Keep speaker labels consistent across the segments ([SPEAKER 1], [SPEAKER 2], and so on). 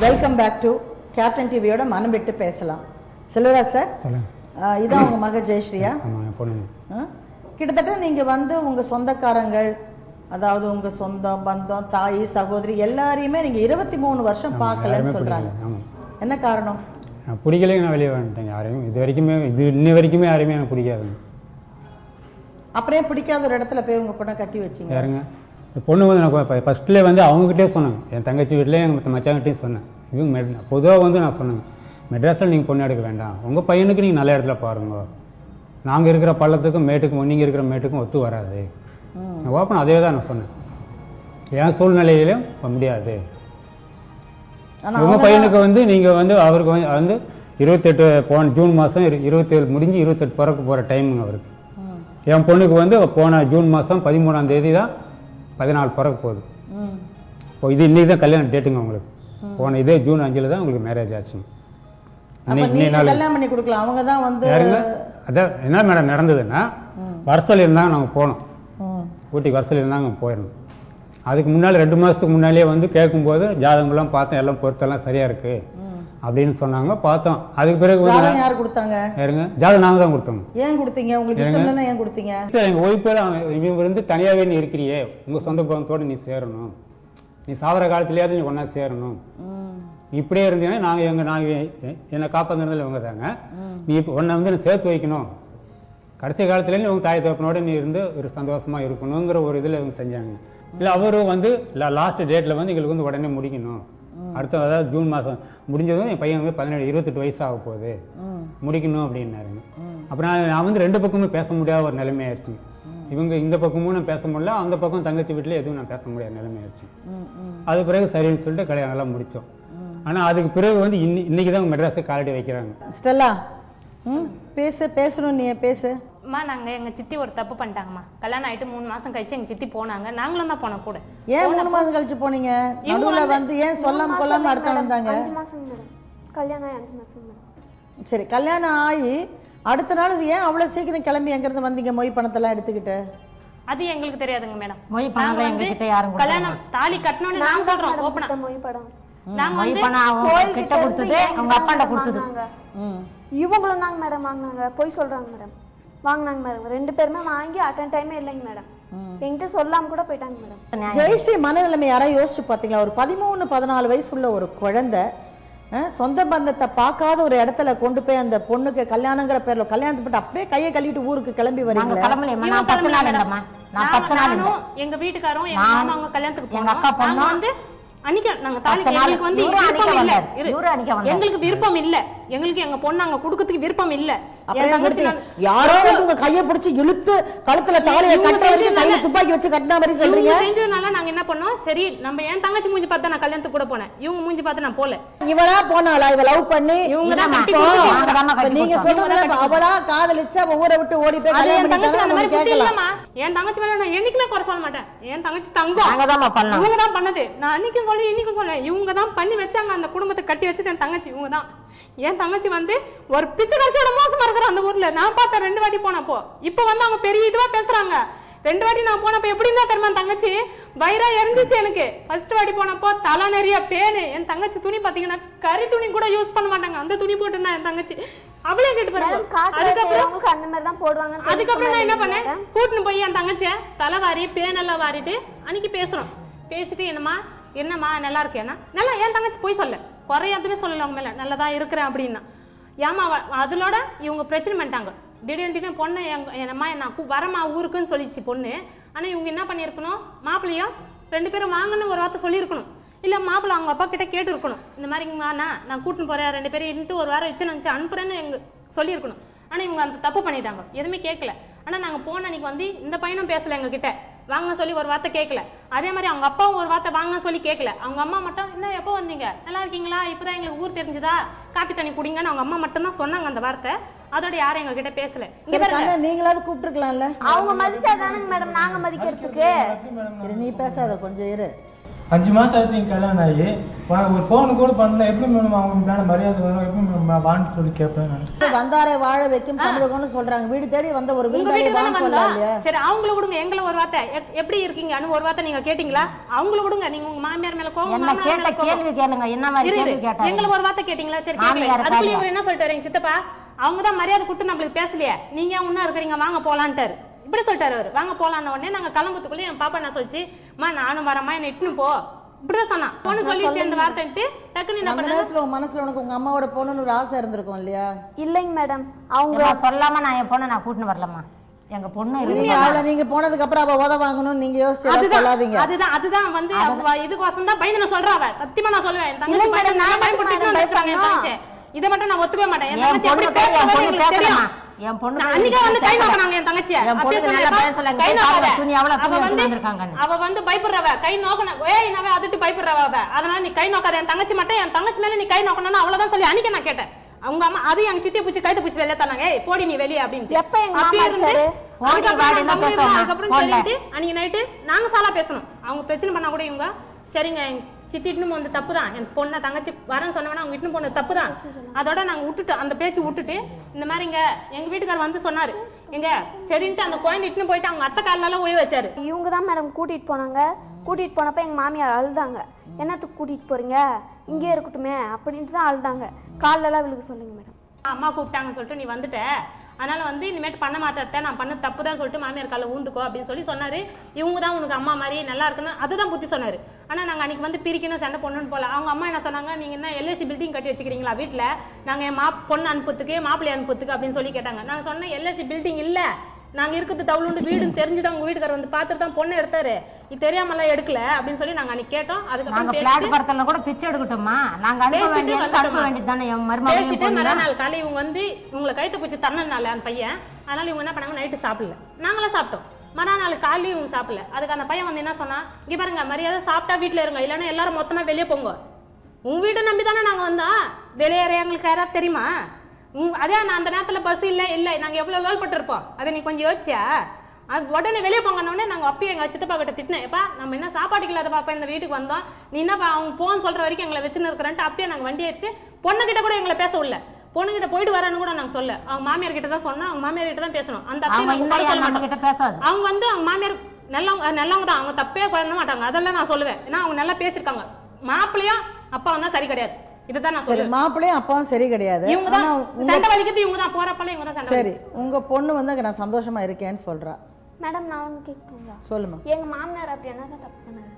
[SPEAKER 1] Welcome back to captain டிவியோட மனம் விட்டு பேசலாம். செல்வராஜ் சார், இதான் உங்க மக ஜெயஸ்ரீயா? கிட்டத்தட்ட நீங்க வந்து உங்க சொந்தக்காரங்கள், அதாவது உங்க சொந்தம் பந்தம் தாய் சகோதரி எல்லாரையுமே நீங்க 23 வருஷம் பார்க்கலன்னு சொல்றாங்க. என்ன காரணம்?
[SPEAKER 2] பிடிக்கல, நான் வெளியே வந்துட்டேன். யாரையும் இன்ன வரைக்குமே யாரையுமே எனக்கு பிடிக்காது. அப்படியே
[SPEAKER 1] பிடிக்காத ஒரு இடத்துல போய் உங்க பொண்ணை கட்டி வச்சிங்க.
[SPEAKER 2] யாருங்க பொண்ணு வந்து நான் ஃபஸ்ட்லேயே வந்து அவங்ககிட்டே சொன்னாங்க, என் தங்கச்சி வீட்டிலே எங்கள் மச்சாங்கிட்டையும் சொன்னேன். இவங்க பொதுவாக வந்து நான் சொன்னேங்க, மெட்ராஸில் நீங்கள் பொண்ணு எடுக்க வேண்டாம், உங்கள் பையனுக்கு நீங்கள் நல்ல இடத்துல பாருங்க, நாங்கள் இருக்கிற பள்ளத்துக்கும் மேட்டுக்கும் நீங்கள் இருக்கிற மேட்டுக்கும் ஒத்து வராது. ஓப்பன் அதே தான் நான் சொன்னேன். என் சூழ்நிலையிலும் முடியாது. உங்கள் பையனுக்கு வந்து நீங்கள் வந்து அவருக்கு வந்து 28 போன ஜூன் மாதம் 27 முடிஞ்சு 28 பிறக்க போகிற டைமுங்க அவருக்கு. என் பொண்ணுக்கு வந்து போன ஜூன் மாதம் 13ஆம் தேதி தான் 14 பிறக்க போகுது. இப்போ இது இன்னைக்கு தான் கல்யாணம் டேட்டுங்க உங்களுக்கு. போன இதே ஜூன் 5 தான் உங்களுக்கு மேரேஜ் ஆச்சுங்க.
[SPEAKER 1] கல்யாணம் பண்ணி கொடுக்கலாம். அவங்க தான் வந்து
[SPEAKER 2] அதான் என்ன மேடம் நடந்ததுன்னா, வருஷம் இருந்தாங்க, நாங்கள் போனோம் ஊட்டிக்கு. வருஷம் இருந்தாங்க போயிடணும். அதுக்கு முன்னால் 2 மாதத்துக்கு முன்னாலே வந்து கேட்கும்போது ஜாதகம்லாம் பார்த்தோம், எல்லாம் பொறுத்தெல்லாம் சரியாக இருக்குது அப்படின்னு சொன்னாங்க. பார்த்தோம். அதுக்கு பிறகு
[SPEAKER 1] யார் கொடுத்தாங்க?
[SPEAKER 2] யாருங்க ஜாதகம்? நாங்கள் தான் கொடுத்தோம்.
[SPEAKER 1] ஏன் கொடுத்தீங்க? உங்களுக்கு இஷ்டம் இல்லைன்னா ஏன் கொடுத்தீங்க?
[SPEAKER 2] எங்கள் ஒய்ஃபெல்லாம் இவங்க வந்து தனியாகவே நீ இருக்கிறியே, உங்கள் சொந்த பந்தத்தோடு நீ சேரணும், நீ சாவர காலத்துலேயாவது நீ ஒன்றா சேரணும், இப்படியே இருந்தீங்கன்னா நாங்கள் என்னை காப்பாற்றுறதுல இவங்க தாங்க, நீ இப்போ ஒன்றை வந்து நான் சேர்த்து வைக்கணும், கடைசி காலத்துலேயும் இவங்க தாய் தகப்பனோட நீ இருந்து ஒரு சந்தோஷமாக இருக்கணுங்கிற ஒரு இதில் இவங்க செஞ்சாங்க. இல்லை அவரும் வந்து லாஸ்ட் டேட்டில் வந்து எங்களுக்கு வந்து உடனே முடிக்கணும், அடுத்த அதாவது ஜூன் மாதம் முடிஞ்சதும் என் பையன் வந்து 28 வயசு ஆக போகுது, முடிக்கணும் அப்படின்னாருங்க. அப்புறம் நான் வந்து 2 பக்கமும் பேச முடியாத ஒரு நிலைமையாயிருச்சு. இவங்க இந்த பக்கமும் நான் பேச முடியல, அந்த பக்கம் தங்கச்சி வீட்டில் எதுவும் நான் பேச முடியாத நிலைமையாயிருச்சு. அது பிறகு சரின்னு சொல்லிட்டு கல்யாணம் நல்லா முடித்தோம். ஆனால் அதுக்கு பிறகு வந்து இன்னைக்கு தான் மெட்ராஸுக்கு காலடி வைக்கிறாங்க.
[SPEAKER 1] ஸ்டெல்லா பேசணும், நீ பேசு.
[SPEAKER 3] அம்மா, நாங்கள் எங்கள் சித்தி ஒரு தப்பு பண்ணிட்டாங்கம்மா. கல்யாணம் ஆகிட்டு 3 மாதம் கழிச்சு எங்கள் சித்தி போனாங்க, நாங்களும் தான் போனோம் கூட.
[SPEAKER 1] ஏன் 3 மாதம் கழிச்சு போனீங்க? இவங்க வந்து ஏன் சொல்லாம கொள்ளாம அடுத்த வந்தாங்க?
[SPEAKER 4] 5 மாசம் மேடம், கல்யாணம் ஆகி 5 மாசம் மேடம்.
[SPEAKER 1] சரி, கல்யாணம் ஆகி அடுத்த நாள் ஏன் அவ்வளோ சீக்கிரம் கிளம்பி எங்கிருந்து வந்தீங்க மொய் பணத்தெல்லாம் எடுத்துக்கிட்டு?
[SPEAKER 3] அது எங்களுக்கு தெரியாதுங்க மேடம்.
[SPEAKER 5] மொய் பணம் எங்ககிட்ட யாரும்
[SPEAKER 3] கல்யாணம் தாலி கட்டணும்னு நாங்க சொல்றோம். ஓபனா
[SPEAKER 4] மொய் பணம்
[SPEAKER 3] நாங்க
[SPEAKER 5] மொய் பணம் கிட்ட கொடுத்தது, அவங்க அப்பாண்ட கொடுத்தது.
[SPEAKER 4] இவங்களும் தாங்க மேடம் வாங்கினாங்க. போய் சொல்றாங்க மேடம், வாங்கினாங்க மேடம். 2 பேருமே வாங்கி அட்டன் டைமே இல்லைங்க மேடம், என்கிட்ட சொல்லாம கூட போயிட்டாங்க மேடம்.
[SPEAKER 1] ஜெயஸ்ரீ மனநிலைமை யாராவது யோசிச்சு பாத்தீங்களா? ஒரு 13-14 வயசு உள்ள ஒரு குழந்தை சொந்த பந்தத்தை பார்க்காத ஒரு இடத்துல கொண்டு போய் அந்த பொண்ணுக்கு கல்யாணங்கிற பேர்ல கல்யாணத்தை போட்டு அப்படியே கையை கழுவிட்டு ஊருக்கு கிளம்பி வரீங்க.
[SPEAKER 3] எங்க வீட்டுக்காரரும் எங்க மாமா அவங்க கல்யாணத்துக்கு போனாங்க. வந்து அன்னைக்கு நாங்க தாலி எங்களுக்கு வந்து எங்களுக்கு விருப்பம் இல்ல, எங்களுக்கு எங்க பொண்ணு அங்க குடுக்கறதுக்கு விருப்பம் இல்ல.
[SPEAKER 1] யாரோ உங்க கையை பிடிச்சு இழுத்து கழுத்துல தாலியை கட்ட வரைக்கும் கையில துப்பாக்கி வச்சு கட்டின மாதிரி சொல்றீங்க.
[SPEAKER 3] செஞ்சதுனால நாங்க என்ன பண்ணோம், சரி நம்ம என் தங்கச்சி மூஞ்சி பார்த்தா நான் கல்யாணத்துக்கு கூட போனேன், இவங்க மூஞ்சி பார்த்து நான் போல.
[SPEAKER 1] இவளா போனாளா? இவ லவ் பண்ணி இவங்க தான் நீங்க சொல்றது அவளா காதலிச்சு ஊரை விட்டு ஓடி போய் கல்யாணம் பண்ணிட்டாங்க. அந்த மாதிரி
[SPEAKER 3] கேட்கலாமா? என் தங்கச்சி மேல நான் என்னைக்குமே குறை சொல்ல மாட்டேன். என் தங்கச்சி தங்கம், இவங்க தான் பண்ணது. நான் அன்னைக்கும் சொல்றேன் இன்னைக்கும் சொல்றேன், இவங்க தான் பண்ணி வச்சாங்க அந்த குடும்பத்தை கட்டி வச்சது என் தங்கச்சி. இவங்க தான். என் தங்கச்சி வந்து ஒரு பிச்சை கட்சியோட மோசமா இருக்கிற அந்த ஊர்ல நான் பார்த்தேன். 2 வாட்டி போனப்போ இப்ப வந்து அவங்க பெரிய இதுவா பேசுறாங்க. 2 வாட்டி நான் போனப்போ எப்படி இருந்தா தெரியுமா தங்கச்சி? வயிறா எரிஞ்சிச்சு எனக்கு. ஃபர்ஸ்ட் வாட்டி போனப்போ தலை நிறைய பேனு. என் தங்கச்சி துணி பாத்தீங்கன்னா கறி துணி கூட யூஸ் பண்ண மாட்டாங்க, அந்த துணி போட்டுனா என் தங்கச்சி அவளே கேட்டு பாருங்க. அதுக்கப்புறம் நான் என்ன பண்ணேன், கூட்டுன்னு போய் என் தங்கச்சிய தலை வாரி பேனெல்லாம் வாரிட்டு அன்னைக்கு பேசுறோம். பேசிட்டு என்னம்மா நல்லா இருக்கேன்னா, நல்லா என் தங்கச்சி போய் சொல்ல குறையாதுன்னு சொல்லல, அவங்க மேல நல்லதா இருக்கிறேன் அப்படின்னா. ஏமா அதோட இவங்க பிரச்சனை பண்ணிட்டாங்க. திடீர்னு பொண்ணு என்னம்மா நான் வரமா ஊருக்குன்னு சொல்லிச்சு பொண்ணு. ஆனா இவங்க என்ன பண்ணிருக்கணும், மாப்பிள்ளையும் 2 பேரும் வாங்கன்னு ஒரு வார்த்தை சொல்லியிருக்கணும். இல்ல மாப்பிள்ளை அவங்க அப்பா கிட்ட கேட்டு இருக்கணும், இந்த மாதிரி நான் கூட்டின்னு போறேன் 2 பேரும் இன்னும் ஒரு வாரம் வச்சு அனுப்புறேன்னு எங்க சொல்லியிருக்கணும். ஆனா இவங்க அந்த தப்பு பண்ணிட்டாங்க, எதுவுமே கேட்கல. ஆனா நாங்க போன அன்னைக்கு வந்து இந்த பையனும் பேசல எங்க கிட்ட, வாங்க சொல்லி ஒரு வார்த்தை கேட்கல. அதே மாதிரி அவங்க அப்பாவும் ஒரு வார்த்தை வாங்க சொல்லி கேட்கல. அவங்க அம்மா மட்டும் என்ன எப்போ வந்தீங்க, நல்லா இருக்கீங்களா, இப்பதான் எங்களுக்கு ஊர் தெரிஞ்சுதா, காப்பி தண்ணி குடிங்கன்னு அவங்க அம்மா மட்டும் தான் சொன்னாங்க அந்த வார்த்தை. அதோட யாரும் எங்க கிட்ட பேசல.
[SPEAKER 1] நீங்களாவது கூப்பிட்டுருக்கலாம்ல.
[SPEAKER 4] அவங்க மதிச்சாதானுங்க மேடம் நாங்க மதிக்கிறதுக்கு.
[SPEAKER 1] நீ பேசாத கொஞ்சம் இரு.
[SPEAKER 6] 5 மாதம் ஆச்சு இங்கே கல்யாணம் ஆகி ஒரு ஃபோனு கூட பண்ணல. எப்படி மேடம் அவங்க மேலே மரியாதை வரும், எப்படி வான்னு சொல்லி கேட்பேன் நான்.
[SPEAKER 1] வந்தாரை வாழ வைக்கும் தமிழகம்னு சொல்றாங்க. வீடு தேடி வந்த ஒரு விருந்தாளியை வான்னு சொல்லலாம் இல்லையா?
[SPEAKER 3] சரி அவங்கள விடுங்க, எங்களை ஒரு வார்த்தை எப்படி இருக்கீங்கன்னு ஒரு வார்த்தை நீங்க கேட்டீங்களா? அவங்கள விடுங்க, நீங்க உங்க மாமியார் மேல கோவம்,
[SPEAKER 5] என்ன கேட்ட கேள்வி கேளுங்க, என்ன மாதிரி கேள்வி கேட்டாங்க?
[SPEAKER 3] எங்களை ஒரு வார்த்தை கேட்டீங்களா? சரி கேட்கல. அதுக்குள்ள இவர் என்ன சொல்லிட்டாரு, எங்க சித்தப்பா அவங்க தான் மரியாதை கொடுத்து நம்மளுக்கு பேசலையே, நீங்க ஒண்ணா இருக்கிறீங்க வாங்க போலான்ட்டாரு. இப்படி சொல்லிட்டாரு அவரு. வாங்க போலான்னு உடனே நாங்க கிளம்புறதுக்குள்ள என் பாப்பா என்ன சொல்லிச்சு, மா நானும் வரமா என்ன இட்டுன்னு போ, இப்படிதான் சொன்னா. பொண்ணு சொல்லிச்சு அந்த வார்த்தைட்டு டக்குன்னு என்ன பண்ண
[SPEAKER 1] நேரத்துல உங்க மனசுல உனக்கு உங்க அம்மாவோட போகணும்னு ஒரு ஆசை இருந்திருக்கும் இல்லையா?
[SPEAKER 4] இல்லைங்க மேடம், அவங்க
[SPEAKER 5] சொல்லாம நான் என் பொண்ணை நான் கூட்டின்னு வரலம்மா. எங்க பொண்ணு
[SPEAKER 1] நீங்க போனதுக்கு அப்புறம் அவ உத வாங்கணும் நீங்க யோசிச்சு சொல்லாதீங்க.
[SPEAKER 3] அதுதான் வந்து இதுக்கோசம் தான் பயந்து நான் சொல்றேன். அவ சத்தியமா நான் சொல்லுவேன், என் தங்கச்சி நான் பயன்படுத்திட்டு இருக்காங்க என் தங்கச்சி. இதை மட்டும் நான் ஒத்துக்கவே மாட்டேன். என் தங்கச்சி எப்படி பேசுறாங்க எனக்கு தெரியும்.
[SPEAKER 5] என் பொண்ணு
[SPEAKER 3] அன்னைக்கு வந்து கை நோக்குனாங்க என் தங்கச்சியை. கை நோக்காத. அவ வந்து பயப்படுறவ, கை நோக்கன ஏய் நான் அதிட்டு பயப்படுறவ அவ. அதனால நீ கை நோக்காத. என் தங்கச்சி மட்டும் என் தங்கச்சி மேல நீ கை நோக்கணும்னா அவ்வளவுதான் சொல்லி அன்னைக்கு நான் கேட்டேன். அவங்க அம்மா அது எங்க சித்தி பூச்சி கைத்து பூச்சி வெளியே தானாங்க. ஏய் போடி நீ வெளியே அப்படின்னு. அப்படியே இருந்து அதுக்கப்புறம் சொல்லிட்டு அன்னைக்கு நைட்டு நாங்க சாலா பேசணும். அவங்க பிரச்சனை பண்ணா கூட இவங்க சரிங்க சித்தி இட்டுன்னு வந்து தப்பு தான், என் பொண்ணை தங்கச்சி வரேன்னு சொன்னவனா அவங்க இட்டுன்னு போனது தப்பு தான். அதோட நாங்க விட்டுட்டு அந்த பேச்சு விட்டுட்டு இந்த மாதிரி இங்க எங்க வீட்டுக்காரர் வந்து சொன்னாரு, எங்க சரின்ட்டு அந்த குழந்தை இட்டுன்னு போயிட்டு அவங்க அத்தை காலில ஓய்வு வச்சாரு.
[SPEAKER 4] இவங்க தான் மேடம் கூட்டிட்டு போனாங்க. கூட்டிட்டு போனப்ப எங்க மாமியார் அழுதாங்க. என்னத்துக்கு கூட்டிட்டு போறீங்க, இங்கே இருக்கட்டுமே அப்படின்ட்டு தான் அழுதாங்க. காலெல்லாம் விழுக சொல்லுங்க மேடம்.
[SPEAKER 3] அம்மா கூப்பிட்டாங்கன்னு சொல்லிட்டு நீ வந்துட்ட, அதனால வந்து இனிமேட்டு பண்ண மாட்டேன், நான் பண்ண தப்பு தான் சொல்லிட்டு மாமியார் காலை ஊந்துக்கோ அப்படின்னு சொல்லி சொன்னாரு. இவங்க தான் உனக்கு அம்மா மாதிரி நல்லா இருக்குன்னு அதுதான் புத்தி சொன்னாரு. ஆனா நாங்க அன்னைக்கு வந்து பிரிக்கணும் சண்டை பொண்ணுன்னு போல. அவங்க அம்மா என்ன சொன்னாங்க, நீங்க என்ன எல்ஐசி பில்டிங் கட்டி வச்சுக்கிறீங்களா வீட்டுல, நாங்க என் பொண்ணு அனுப்புறதுக்கு மாப்பிள்ளை அனுப்புறதுக்கு அப்படின்னு சொல்லி கேட்டாங்க. நாங்க சொன்ன எல்ஐசி பில்டிங் இல்ல, நாங்க இருக்கிறது தவுளுண்டு வீடுன்னு தெரிஞ்சுதான் உங்க வீட்டுக்காரர் வந்து பார்த்துட்டு தான் பொண்ணு எடுத்தாரு, இது தெரியாமலாம் எடுக்கல அப்படின்னு சொல்லி நாங்க அன்னைக்கு கேட்டோம்.
[SPEAKER 5] அதுக்கப்புறம் கூட பிச்சை எடுக்கட்டுமா, நாங்க அனுப்ப வேண்டியதுதானே.
[SPEAKER 3] மறுநாள் காலை இவங்க வந்து உங்களை கைத்து பூச்சி தரனால அந்த பையன், அதனால இவங்க என்ன பண்ணாங்க, நைட்டு சாப்பிடல, நாங்களாம் சாப்பிட்டோம். மறுநாள் காலையும் இவங்க சாப்பிடல. அதுக்கு அந்த பையன் வந்து என்ன சொன்னா, இங்க பாருங்க மரியாதை சாப்பிட்டா வீட்டுல இருங்க, இல்லைன்னா எல்லாரும் மொத்தமா வெளியே போங்க. உங்க வீட்டை நம்பி தானே நாங்க வந்தோம், வெளியேற எங்களுக்கு யாராவது தெரியுமா? அதே நான் அந்த நேரத்துல பஸ் இல்லை நாங்க எவ்வளவு லோல் பட்டு இருப்போம், அதை நீ கொஞ்சம் யோசிச்சா? அது உடனே வெளியே போங்கன்னொடனே நாங்க அப்பயே எங்க சித்தப்பா கிட்ட திட்டினேன், எப்பா நம்ம என்ன சாப்பாட்டுக்கு இல்லாத பாப்பா இந்த வீட்டுக்கு வந்தோம், நீ என்னப்பா அவங்க போன்னு சொல்ற வரைக்கும் எங்களை வச்சுன்னு இருக்கிறேன்ட்டு அப்பயே நாங்க வண்டி எடுத்து பொண்ணுகிட்ட கூட எங்களை பேச உள்ள, பொண்ணுகிட்ட போயிட்டு வரேன்னு கூட நாங்க சொல்ல, அவங்க மாமியார் கிட்ட தான் சொன்னோம், அவங்க மாமியார் கிட்ட தான் பேசணும். அந்த அவங்க வந்து அவங்க மாமியார் நல்லவங்க தான், அவங்க தப்பே பண்ண மாட்டாங்க, அதெல்லாம் நான் சொல்லுவேன். ஏன்னா அவங்க நல்லா பேசிருக்காங்க. மாப்பிள்ளையும் அப்பா வந்தா சரி கிடையாது, இதுதான் நான் சொல்லுவேன்.
[SPEAKER 1] மாப்பிள்ளையும் அப்பாவும் சரி கிடையாது.
[SPEAKER 3] இவங்க தான் சண்டை வலிக்கிறது, இவங்க தான் போறப்பல இவங்க தான் சண்டை.
[SPEAKER 1] சரி உங்க பொண்ணு வந்து நான் சந்தோஷமா இருக்கேன்னு சொல்றா.
[SPEAKER 4] மேடம் நான் ஒன்று கேட்குறீங்களா?
[SPEAKER 1] சொல்லுமா.
[SPEAKER 4] எங்க மாமனார் அப்படி என்ன தப்பு பண்ணாரு?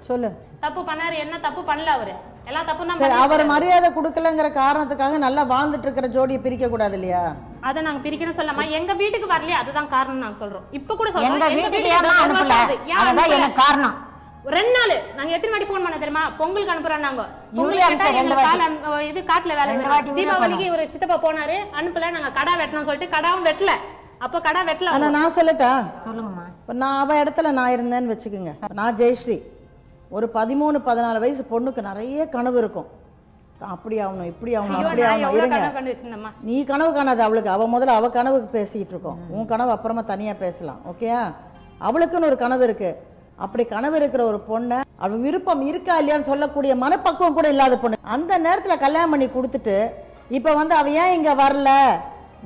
[SPEAKER 1] சொல்லு.
[SPEAKER 3] தப்பு பண்ணாரு, என்ன தப்பு பண்ணல அவரு, எல்லாம் தப்பு தான்.
[SPEAKER 1] சரி அவர் மரியாதை கொடுக்கலங்கிற காரணத்துக்காக நல்லா வாழ்ந்துட்டு இருக்கிற ஜோடியை பிரிக்க கூடாது இல்லையா?
[SPEAKER 3] அதை நாங்க பிரிக்கணும் சொல்லமா, எங்க வீட்டுக்கு வரலையே அதுதான் காரணம் நாங்க சொல்றோம். இப்ப கூட சொல்றோம்
[SPEAKER 5] எங்க வீட்டுக்கு அனுப்பல காரணம்.
[SPEAKER 3] 2 நாள் நாங்க எத்தனை வாட்டி போன் பண்ண தெரியுமா, பொங்கலுக்கு அனுப்புறோம் நாங்க. பொங்கலுக்கு இது காட்டுல வேலை, தீபாவளிக்கு ஒரு சித்தப்பா போனாரு அனுப்பல, நாங்க கடா வெட்டணும் சொல்லிட்டு கடாவும் வெட்டல. அப்ப கடா வெட்டல.
[SPEAKER 1] ஆனா நான் சொல்லட்டா,
[SPEAKER 5] சொல்லுங்கம்மா.
[SPEAKER 1] நான் அவ இடத்துல நான் இருந்தேன்னு வச்சுக்கோங்க, நான் ஜெயஸ்ரீ, ஒரு 13-14 வயசு பொண்ணுக்கு நிறைய கனவு இருக்கும், அப்படி ஆகணும் இப்படி ஆகணும் அப்படி ஆகணும். இருங்க, நீ கனவு காணாது அவளுக்கு, அவ முதல்ல அவ கனவுக்கு பேசிட்டு இருக்கோம், உன் கனவு அப்புறமா தனியா பேசலாம், ஓகேயா? அவளுக்குன்னு ஒரு கனவு இருக்கு. அப்படி கனவு இருக்கிற ஒரு பொண்ணை அவ விருப்பம் இருக்கா இல்லையான்னு சொல்லக்கூடிய மனப்பக்குவம் கூட இல்லாத பொண்ணு அந்த நேரத்துல கல்யாணம் பண்ணி கொடுத்துட்டு இப்ப வந்து அவ ஏன் இங்க வரல,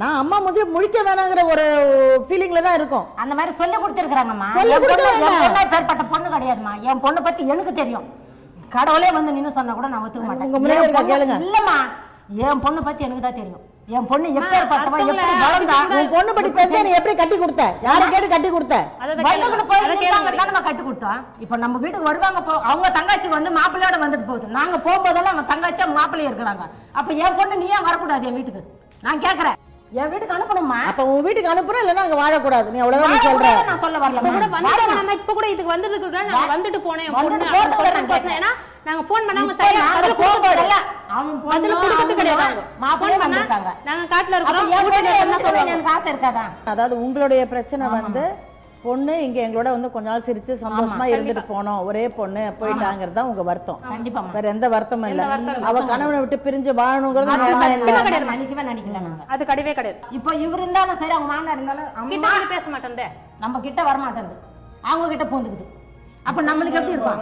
[SPEAKER 1] நான் அம்மா முதல்ல முழிக்க வேணாங்கிற ஒரு ஃபீலிங்ல தான் இருக்கும்.
[SPEAKER 5] அந்த மாதிரி சொல்லி கொடுத்துருக்காங்கம்மா. பேர்பட்ட பொண்ணு கிடையாதுமா, என் பொண்ணை பத்தி எனக்கு தெரியும். கடவுளே வந்து நின்னு சொன்னா கூட நான் ஒத்துக்க மாட்டேன். இல்லம்மா, என் பொண்ணை பத்தி எனக்கு தான் தெரியும். என் பொண்ணு எப்பேற்பட்டவ, எப்படி வளர்ந்தா, உன் பொண்ணு பத்தி தெரிஞ்சா நீ எப்படி கட்டி கொடுத்த, யாரை கேட்டு கட்டி கொடுத்த? கட்டி கொடுத்தோம். இப்ப நம்ம வீட்டுக்கு வருவாங்க, அவங்க தங்காச்சி வந்து மாப்பிள்ளையோட வந்துட்டு போகுது, நாங்க போகும்போதெல்லாம் அவங்க தங்காச்சியா மாப்பிள்ளைய இருக்கிறாங்க. அப்ப என் பொண்ணு நீ ஏன் வரக்கூடாது என் வீட்டுக்கு? நான் கேக்குறேன், என் வீட்டுக்கு அனுப்பணுமா? அப்ப உன் வீட்டுக்கு அனுப்புறேன், இல்லன்னா அங்க வாழக்கூடாது, நீ அவ்வளவுதான் சொல்ற. நான் சொல்ல வரல,
[SPEAKER 3] இப்ப கூட இதுக்கு வந்ததுக்கு நான் வந்துட்டு போனேன். ஏன்னா நாங்க போன் பண்ணாம சரியா பதில் போகல, அவன் பதில் கொடுக்கிறது கிடையாது. மாப்பிள்ளை வந்திருக்காங்க, நாங்க காட்டுல இருக்கோம், என்ன சொல்றேன் எனக்கு ஆசை இருக்காதா?
[SPEAKER 1] அதாவது உங்களுடைய பிரச்சனை வந்து பொண்ணு இங்க எங்களோட வந்து கொஞ்ச நாள் சிரிச்சு சந்தோஷமா இருந்துட்டு போனோம், ஒரே பொண்ணு போயிட்டாங்கிறது தான் உங்க வருத்தம், வேற எந்த வருத்தமும் இல்ல. அவ கணவனை விட்டு பிரிஞ்சு வாழணுங்கிறது
[SPEAKER 3] அது கிடையவே கிடையாது.
[SPEAKER 5] இப்போ இவர் இருந்தாலும் சரி, அவங்க மாமனார் இருந்தாலும்
[SPEAKER 3] கிட்ட பேச மாட்டேன்,
[SPEAKER 5] நம்ம கிட்ட வர மாட்டேன், அவங்க கிட்ட பூந்துக்குது. அப்ப நம்மளுக்கு எப்படி இருக்கும்?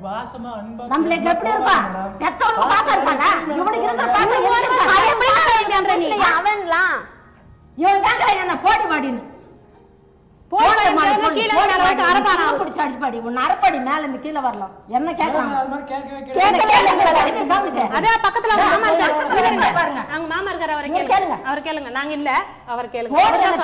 [SPEAKER 6] பாசமா அன்பா
[SPEAKER 5] நம்மளுக்கு எப்படி இருக்கும்? பெத்தவங்க பாசம் இருக்காங்க. இவனுக்கு இருக்கிற பாசம்
[SPEAKER 4] அவன்லாம்
[SPEAKER 5] இவன் கேட்கற என்ன போடி மாடின்னு அடிச்சுப்பாடி உன் அரப்படி மேல இருந்து கீழே வரலாம் என்ன கேட்கறாங்க
[SPEAKER 3] பக்கத்துல பாருங்க அவங்க மாமா இருக்காரு அவரை கேளுங்க அவர் கேளுங்க நாங்க இல்ல அவர் கேளுங்க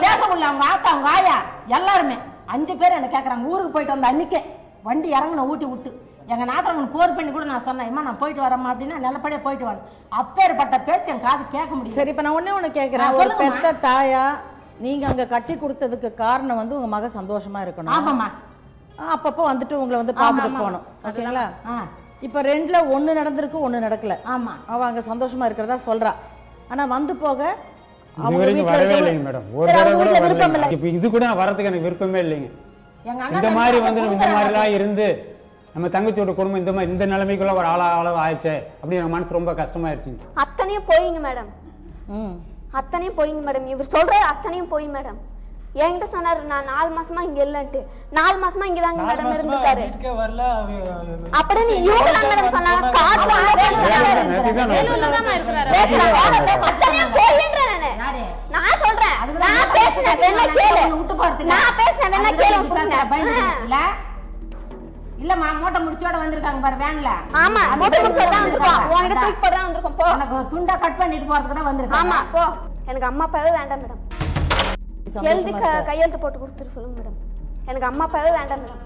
[SPEAKER 5] பேச முடியல அவங்க ஆத்தா அவங்க ஆயா எல்லாருமே 5 பேர் என்ன கேக்குறாங்க ஊருக்கு போயிட்டு வந்த அன்னைக்கே வண்டி இறங்கணும் ஊட்டி விட்டு எங்க நாத்திரவன் போர் பண்ணி கூட நான் சொன்னேன் அம்மா நான் போயிட்டு வரேம்மா அப்படின்னா நல்லபடியா போயிட்டு வரேன் அப்பேற்பட்ட பேச்சு என் காது கேட்க முடியும்.
[SPEAKER 1] சரி இப்ப நான் ஒண்ணு கேக்குறேன் ஒரு பெத்த தாயா நீங்க அங்க கட்டி கொடுத்ததுக்கு காரணம் வந்து உங்க மக சந்தோஷமா இருக்கணும்.
[SPEAKER 5] ஆமாம்மா
[SPEAKER 1] அப்பப்போ வந்துட்டு உங்களை வந்து பாத்துட்டு போகணும் ஓகேங்களா? இப்ப 2ல 1 நடந்திருக்கு 1 நடக்கல.
[SPEAKER 5] ஆமா
[SPEAKER 1] அவ அங்க சந்தோஷமா இருக்கிறதா சொல்றா. ஆனா வந்து போக
[SPEAKER 2] இதுவரைக்கும் வரவே இல்லைங்க மேடம். ஒரு தடவை கூட வரல. இப்போ இது கூட நான் வரதுக்கு எனக்கு விருப்பமே இல்லைங்க. இந்த மாதிரி வந்து இந்த மாதிரிலாம் இருந்து நம்ம தங்கச்சியோட குடும்பம் இந்த மாதிரி இந்த நிலைமைக்குள்ள ஒரு அளவு ஆயிடுச்சு அப்படி எனக்கு மனசு ரொம்ப கஷ்டமாயிருச்சுங்க.
[SPEAKER 4] அத்தனையும் போயிங்க மேடம். அத்தனையும் போயிங்க மேடம். இவர் சொல்ற அத்தனையும் போய் மேடம். என்கிட்ட சொன்னாரு நான் 4 மாசமா இங்க இல்லன்ட்டு 4 மாசமா இங்க தாங்க மேடம் இருந்துட்டாரு. அப்படின்னு இவங்க தான் மேடம் சொன்னாங்க. காட்டுல வேலூர்ல தான் இருக்காரு. அத்தனையும் போயின்ற நானே நான் சொல்றேன். நான் பேசுனேன் என்ன கேளு விட்டு போறதுக்கு நான் பேசுனேன் என்ன கேளு
[SPEAKER 5] இல்லம்மா மூட்டை முடிச்சோட வந்திருக்காங்க பாரு வேன்ல.
[SPEAKER 4] ஆமா மூட்டை முடிச்சோட வந்திருக்கோம். உன்கிட்ட தூக்கி போறா வந்திருக்கோம். போ
[SPEAKER 5] எனக்கு துண்டா கட் பண்ணிட்டு போறதுக்கு தான் வந்திருக்காங்க.
[SPEAKER 4] ஆமா போ. எனக்கு அம்மா அப்பாவே வேண்டாம் மேடம். எழுதி கையெழுத்து போட்டு கொடுத்துட்டு சொல்லுங்க மேடம். எனக்கு அம்மா அப்பாவே வேண்டாம் மேடம்.